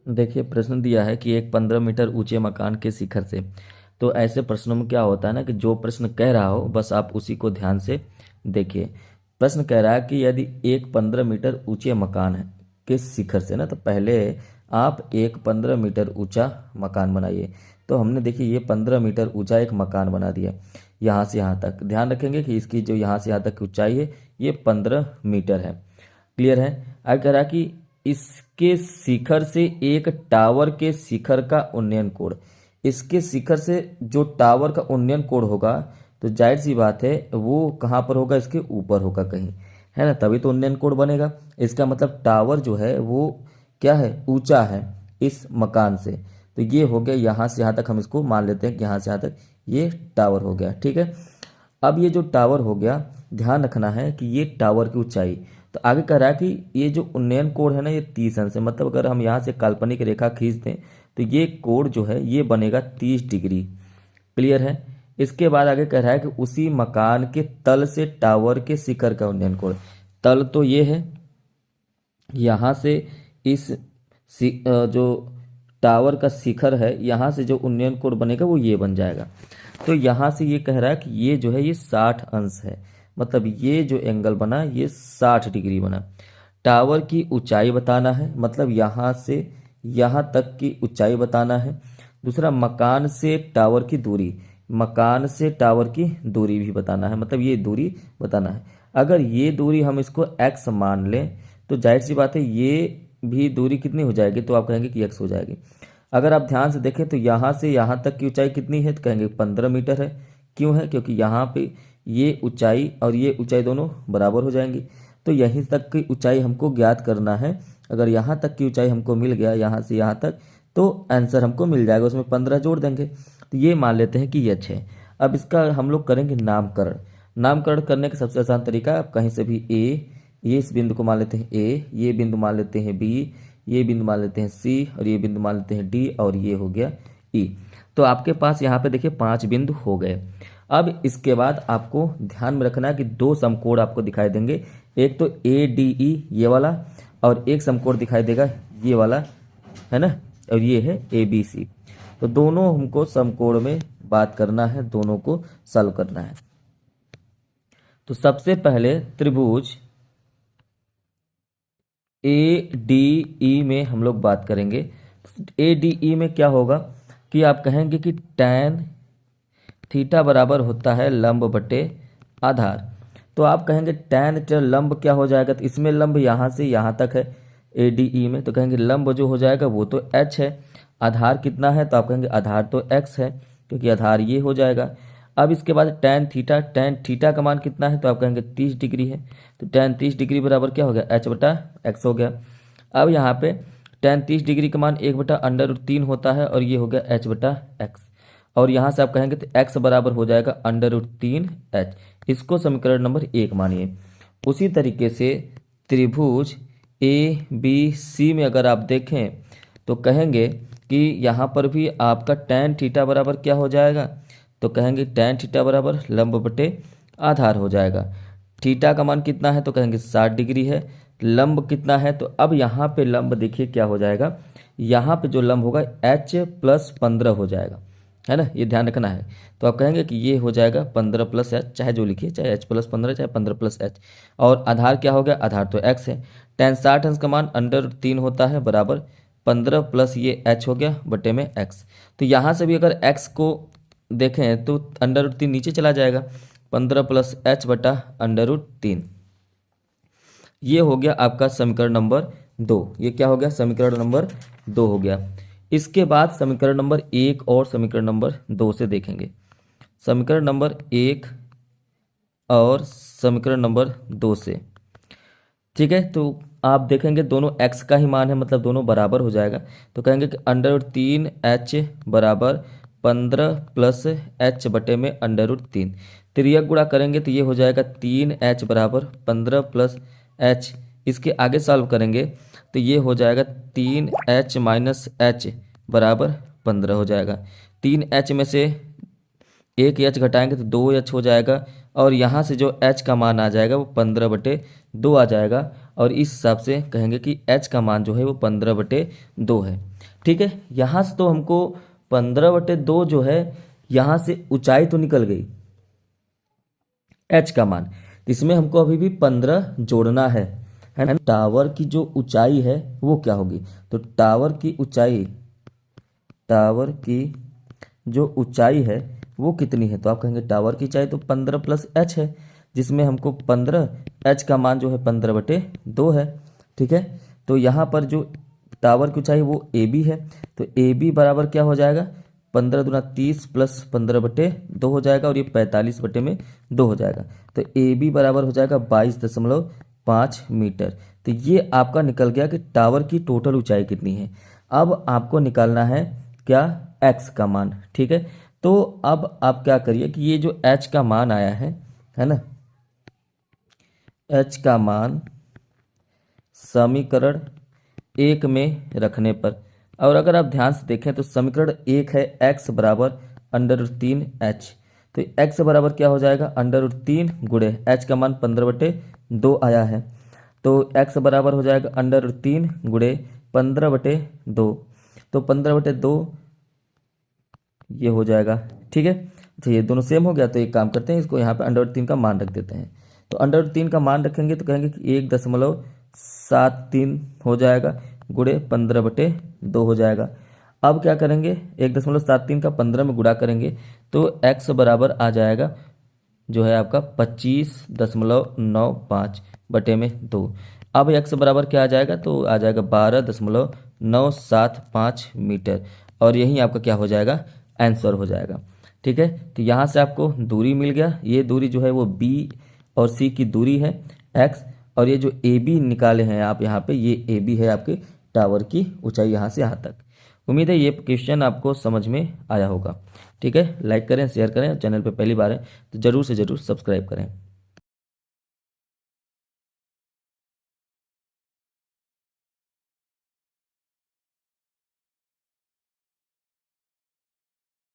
देखिए प्रश्न दिया है कि एक 15 मीटर ऊंचे मकान के शिखर से। तो ऐसे प्रश्नों में क्या होता है ना कि जो प्रश्न कह रहा हो बस आप उसी को ध्यान से देखिए। प्रश्न कह रहा है कि यदि एक 15 मीटर ऊंचे मकान है के शिखर से ना, तो पहले आप एक 15 मीटर ऊंचा मकान बनाइए। तो हमने देखिए ये 15 मीटर ऊंचा एक मकान बना दिया यहाँ से यहाँ तक। ध्यान रखेंगे कि इसकी जो यहाँ से यहाँ तक की ऊंचाई है ये 15 मीटर है। क्लियर है। आगे कह रहा है कि इसके शिखर से एक टावर के शिखर का उन्नयन कोण। इसके शिखर से जो टावर का उन्नयन कोण होगा तो जाहिर सी बात है वो कहाँ पर होगा, इसके ऊपर होगा कहीं, है ना, तभी तो उन्नयन कोण बनेगा। इसका मतलब टावर जो है वो क्या है, ऊंचा है इस मकान से। तो ये हो गया यहाँ से यहाँ तक, हम इसको मान लेते हैं कि यहाँ से यहाँ तक ये टावर हो गया। ठीक है। अब ये जो टावर हो गया, ध्यान रखना है कि ये टावर की ऊंचाई। तो आगे कह रहा है कि ये जो उन्नयन कोण है ना ये 30 अंश है। मतलब अगर हम यहाँ से काल्पनिक रेखा खींच दें तो ये कोण जो है ये बनेगा 30 डिग्री। क्लियर है। इसके बाद आगे कह रहा है कि उसी मकान के तल से टावर के शिखर का उन्नयन कोण। तल तो ये है, यहाँ से इस जो टावर का शिखर है यहाँ से जो उन्नयन कोण बनेगा वो ये बन जाएगा। तो यहाँ से ये कह रहा है कि ये जो है ये 60 अंश है। मतलब ये जो एंगल बना ये 60 डिग्री बना। टावर की ऊंचाई बताना है, मतलब यहाँ से यहाँ तक की ऊंचाई बताना है। दूसरा मकान से टावर की दूरी, मकान से टावर की दूरी भी बताना है, मतलब ये दूरी बताना है। अगर ये दूरी हम इसको x मान लें तो जाहिर सी बात है ये भी दूरी कितनी हो जाएगी, तो आप कहेंगे कि x हो जाएगी। अगर आप ध्यान से देखें तो यहाँ से यहाँ तक की ऊंचाई कितनी है, तो कहेंगे 15 मीटर है। क्यों है, क्योंकि यहाँ पे ये ऊंचाई और ये ऊंचाई दोनों बराबर हो जाएंगी। तो यहीं तक की ऊंचाई हमको ज्ञात करना है। अगर यहाँ तक की ऊंचाई हमको मिल गया यहाँ से यहाँ तक, तो आंसर हमको मिल जाएगा, उसमें 15 जोड़ देंगे। तो ये मान लेते हैं कि ये अच्छे है। अब इसका हम लोग करेंगे नामकरण। नामकरण करने का सबसे आसान तरीका है, आप कहीं से भी ये इस बिंदु को मान लेते हैं ए, ये बिंदु मान लेते हैं बी, ये बिंदु मान लेते हैं सी, और ये बिंदु मान लेते हैं डी, और ये हो गया ई। तो आपके पास यहाँ पे देखिए 5 बिंदु हो गए। अब इसके बाद आपको ध्यान में रखना है कि 2 समकोण आपको दिखाई देंगे। एक तो ए डी ई ये वाला, और एक समकोण दिखाई देगा ये वाला, है ना, और ये है ए बी सी। तो दोनों हमको समकोण में बात करना है, दोनों को सॉल्व करना है। तो सबसे पहले त्रिभुज ए डी ई में हम लोग बात करेंगे। ए डी ई में क्या होगा कि आप कहेंगे कि tan थीटा बराबर होता है लंब बटे आधार। तो आप कहेंगे tan थीटा लंब क्या हो जाएगा, तो इसमें लंब यहाँ से यहाँ तक है ए डी ई में, तो कहेंगे लंब जो हो जाएगा वो तो h है। आधार कितना है, तो आप कहेंगे आधार तो x है, क्योंकि आधार ये हो जाएगा। अब इसके बाद tan थीटा का मान कितना है, तो आप कहेंगे 30 डिग्री है। तो tan 30 डिग्री बराबर क्या हो गया, h बटा x हो गया। अब यहाँ पे tan 30 डिग्री का मान 1/√3 होता है, और ये हो गया h बटा x। और यहाँ से आप कहेंगे तो x बराबर हो जाएगा √3h। इसको समीकरण नंबर 1 मानिए। उसी तरीके से त्रिभुज ए बी सी में अगर आप देखें तो कहेंगे कि यहाँ पर भी आपका tan थीटा बराबर क्या हो जाएगा, तो कहेंगे tan थीटा बराबर लंब बटे आधार हो जाएगा। थीटा का मान कितना है, तो कहेंगे 60 डिग्री है। लंब कितना है, तो अब यहाँ पे लंब देखिए क्या हो जाएगा, यहाँ पे जो लंब होगा h + 15 हो जाएगा, है ना, ये ध्यान रखना है। तो आप कहेंगे कि ये हो जाएगा 15 + h, चाहे जो लिखिए, चाहे h + 15 चाहे 15 + h। और आधार क्या हो गया, आधार तो x है। tan 60 अंश का मान √3 होता है बराबर 15 + ये h हो गया बटे में x। तो यहाँ से भी अगर x को देखें तो √3 नीचे चला जाएगा, 15 + h बटा √3। ये हो गया आपका समीकरण नंबर 2। ये क्या हो गया, समीकरण नंबर 2 हो गया। इसके बाद समीकरण नंबर 1 और समीकरण नंबर 2 से देखेंगे। समीकरण नंबर 1 और समीकरण नंबर 2 से, ठीक है। तो आप देखेंगे दोनों x का ही मान है, मतलब दोनों बराबर हो जाएगा। तो कहेंगे कि √3h बराबर 15 + h बटे में √3। तिर्यक गुणा करेंगे तो ये हो जाएगा 3h बराबर 15 + h। इसके आगे सॉल्व करेंगे तो ये हो जाएगा 3h - h बराबर 15 हो जाएगा। 3h में से एक एच घटाएंगे तो 2h हो जाएगा, और यहाँ से जो h का मान आ जाएगा वो 15/2 आ जाएगा, और इस हिसाब से कहेंगे कि h का मान जो है वो 15/2 है। ठीक है, यहाँ से तो हमको 15/2 जो है, यहाँ से ऊंचाई तो निकल गई h का मान, तो इसमें हमको अभी भी 15 जोड़ना है ना। टावर की जो ऊंचाई है वो क्या होगी, तो टावर की जो ऊंचाई है वो कितनी है, तो आप कहेंगे टावर की ऊंचाई तो 15 + h है, जिसमें हमको 15 h का मान जो है 15/2 है। ठीक है, तो यहाँ पर जो टावर की ऊंचाई वो ए बी है, तो ए बी बराबर क्या हो जाएगा, 15 दूना 30 + 15/2 हो जाएगा, और ये 45/2 हो जाएगा, तो ए बी बराबर हो जाएगा 22.5 मीटर। तो ये आपका निकल गया कि टावर की टोटल ऊंचाई कितनी है। अब आपको निकालना है क्या, एक्स का मान। ठीक है, तो अब आप क्या करिए कि ये जो एच का मान आया है ना, एच का मान समीकरण 1 में रखने पर, और अगर आप ध्यान से देखें तो समीकरण 1 है x बराबर √3h, तो x बराबर क्या हो जाएगा, √3 गुणे h का मान 15/2 आया है, तो x बराबर हो जाएगा √3 गुणे 15/2, तो 15/2 ये हो जाएगा। ठीक है, तो ये दोनों सेम हो गया, तो एक काम करते हैं, इसको यहाँ पे √3 का मान रख देते हैं, तो √3 का मान रखेंगे तो कहेंगे कि 1.73 हो जाएगा, गुणे 15/2 हो जाएगा। अब क्या करेंगे, 1.73 का 15 में गुणा करेंगे, तो x बराबर आ जाएगा जो है आपका 25.95/2। अब x बराबर क्या आ जाएगा, तो आ जाएगा 12.975 मीटर, और यही आपका क्या हो जाएगा, आंसर हो जाएगा। ठीक है, तो यहाँ से आपको दूरी मिल गया, ये दूरी जो है वो b और c की दूरी है x, और ये जो ए बी निकाले हैं आप यहाँ पे, ये ए बी है आपके टावर की ऊंचाई यहाँ से यहाँ तक। उम्मीद है ये क्वेश्चन आपको समझ में आया होगा। ठीक है, लाइक करें, शेयर करें, चैनल पे पहली बार है तो ज़रूर से ज़रूर सब्सक्राइब करें।